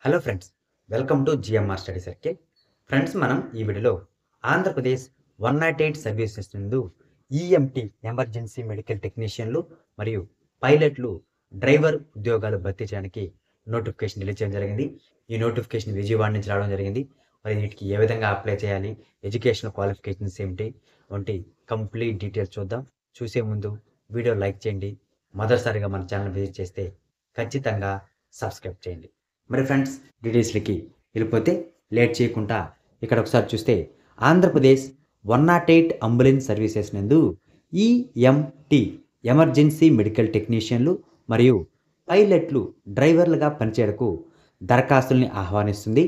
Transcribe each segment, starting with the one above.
Hello friends, welcome to GMR study circle. Friends, మనం ఈ వీడియోలో ఆంధ్రప్రదేశ్ 108 సర్వీసెస్ నందు ఈఎంటీ ఎమర్జెన్సీ మెడికల్ టెక్నీషియన్లు మరియు పైలట్లు డ్రైవర్ ఉద్యోగాలు భర్తీ చేయడానికి నోటిఫికేషన్ రిలీజ్ చేయడం జరిగింది. ఈ నోటిఫికేషన్ విజయవాడ నుంచి రావడం జరిగింది. మరి వీటికి ఏ విధంగా అప్లై చేయాలి, ఎడ్యుకేషన్ క్వాలిఫికేషన్స్ ఏమిటి వంటి కంప్లీట్ డీటెయిల్స్ చూద్దాం. చూసే ముందు వీడియో లైక్ చేయండి. మొదటిసారిగా మన ఛానల్ విజిట్ చేస్తే ఖచ్చితంగా సబ్స్క్రైబ్ చేయండి. మరి ఫ్రెండ్స్, డీటెయిల్స్లకి వెళ్ళిపోతే లేట్ చేయకుండా ఇక్కడ ఒకసారి చూస్తే ఆంధ్రప్రదేశ్ 108 అంబులెన్స్ సర్వీసెస్ నందు ఈఎంటీ ఎమర్జెన్సీ మెడికల్ టెక్నీషియన్లు మరియు పైలట్లు డ్రైవర్లుగా పనిచేయడానికి దరఖాస్తుల్ని ఆహ్వానిస్తుంది.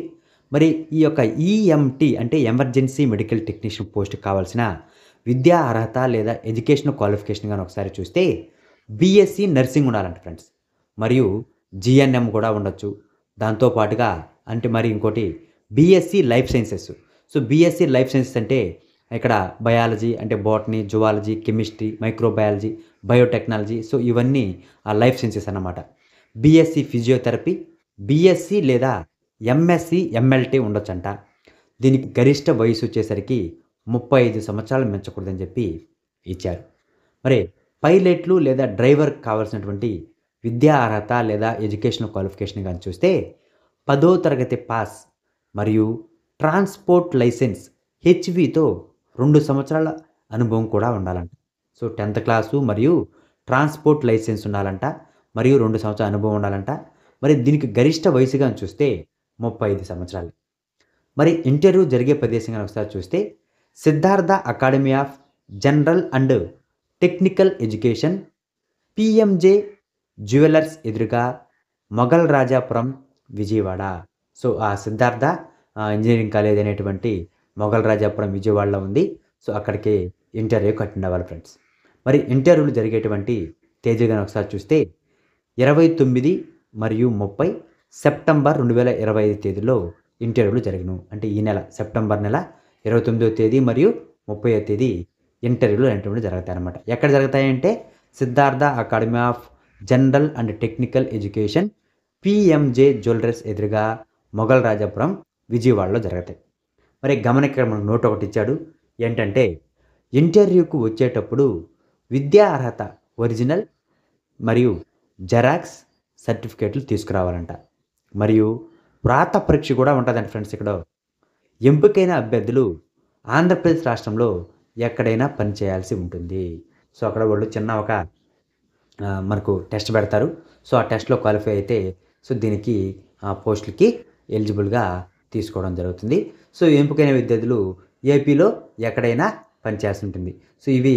మరి ఈ యొక్క ఈఎంటీ అంటే ఎమర్జెన్సీ మెడికల్ టెక్నీషియన్ పోస్ట్ కావాల్సిన విద్యా అర్హత లేదా ఎడ్యుకేషన్ క్వాలిఫికేషన్ కానీ ఒకసారి చూస్తే బీఎస్సీ నర్సింగ్ ఉండాలంట ఫ్రెండ్స్. మరియు జిఎన్ఎం కూడా ఉండొచ్చు. దాంతోపాటుగా అంటే మరి ఇంకోటి BSc life sciences. So BSc life sciences అంటే ఇక్కడ బయాలజీ అంటే botany, zoology, chemistry, microbiology, biotechnology. So ఇవన్నీ ఆ లైఫ్ సైన్సెస్ అన్నమాట. బీఎస్సీ ఫిజియోథెరపీ, బీఎస్సీ లేదా ఎంఎస్సీ ఎంఎల్టీ ఉండొచ్చంట. దీనికి గరిష్ట వయసు వచ్చేసరికి 35 సంవత్సరాలు మించకూడదని చెప్పి ఇచ్చారు. మరి పైలట్లు లేదా డ్రైవర్ కావాల్సినటువంటి విద్యా అర్హత లేదా ఎడ్యుకేషన్ క్వాలిఫికేషన్ కానీ చూస్తే 10వ తరగతి పాస్ మరియు ట్రాన్స్పోర్ట్ లైసెన్స్ హెచ్వితో 2 సంవత్సరాల అనుభవం కూడా ఉండాలంట. సో 10th క్లాసు మరియు ట్రాన్స్పోర్ట్ లైసెన్స్ ఉండాలంట, మరియు 2 సంవత్సరాల అనుభవం ఉండాలంట. మరి దీనికి గరిష్ట వయసుగా చూస్తే 35 సంవత్సరాలు. మరి ఇంటర్వ్యూ జరిగే ప్రదేశంగా ఒకసారి చూస్తే Siddhartha academy of general and technical education, PMJ jewellers ఎదురుగా, మొఘల్ రాజాపురం, విజయవాడ. సో ఆ సిద్ధార్థ ఇంజనీరింగ్ కాలేజ్ అనేటువంటి మొఘల్ రాజాపురం విజయవాడలో ఉంది. సో అక్కడికి ఇంటర్వ్యూకి అటెండ్ అవ్వాలి ఫ్రెండ్స్. మరి ఇంటర్వ్యూలు జరిగేటువంటి తేదీగా ఒకసారి చూస్తే 29 మరియు 30 సెప్టెంబర్ 2025 తేదీలో ఇంటర్వ్యూలు జరగను. అంటే ఈ నెల సెప్టెంబర్ నెల 29వ తేదీ మరియు 30వ తేదీ ఇంటర్వ్యూలు అనేటువంటి జరుగుతాయి అన్నమాట. ఎక్కడ జరుగుతాయంటే Siddhartha academy of general and technical education, PMJ jewellers ఎదురుగా, మొఘల్ రాజాపురం, విజయవాడలో జరుగుతాయి. మరి గమనిక మనకు నోట్ ఒకటి ఇచ్చాడు. ఏంటంటే ఇంటర్వ్యూకు వచ్చేటప్పుడు విద్యా అర్హత ఒరిజినల్ మరియు జెరాక్స్ సర్టిఫికేట్లు తీసుకురావాలంట. మరియు వ్రాత పరీక్ష కూడా ఉంటుందండి ఫ్రెండ్స్. ఇక్కడ ఎంపికైన అభ్యర్థులు ఆంధ్రప్రదేశ్ రాష్ట్రంలో ఎక్కడైనా పనిచేయాల్సి ఉంటుంది. సో అక్కడ వాళ్ళు చిన్న ఒక మనకు టెస్ట్ పెడతారు. సో ఆ టెస్ట్లో క్వాలిఫై అయితే సో దీనికి పోస్టులకి ఎలిజిబుల్గా తీసుకోవడం జరుగుతుంది. సో ఎంపికైన విద్యార్థులు ఏపీలో ఎక్కడైనా పనిచేయాల్సి ఉంటుంది. సో ఇవి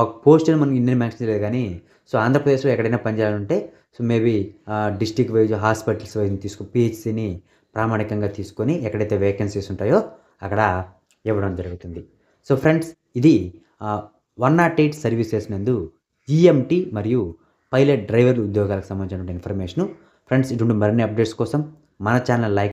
ఒక పోస్ట్ అని మనకి ఇండియన్ మెన్షన్ చేయలేదు, కానీ సో ఆంధ్రప్రదేశ్లో ఎక్కడైనా పనిచేయాలంటే so maybe district wise hospitals wise పిహెచ్సిని ప్రామాణికంగా తీసుకొని ఎక్కడైతే వేకెన్సీస్ ఉంటాయో అక్కడ ఇవ్వడం జరుగుతుంది. సో ఫ్రెండ్స్, ఇది 108 సర్వీసెస్ నందు ఈఎంటీ మరియు పైలట్ డ్రైవర్ ఉద్యోగాలకు సంబంధించిన ఇన్ఫర్మేషను. ఫ్రెండ్స్, ఇటువంటి మరిన్ని అప్డేట్స్ కోసం మన ఛానల్ లైక్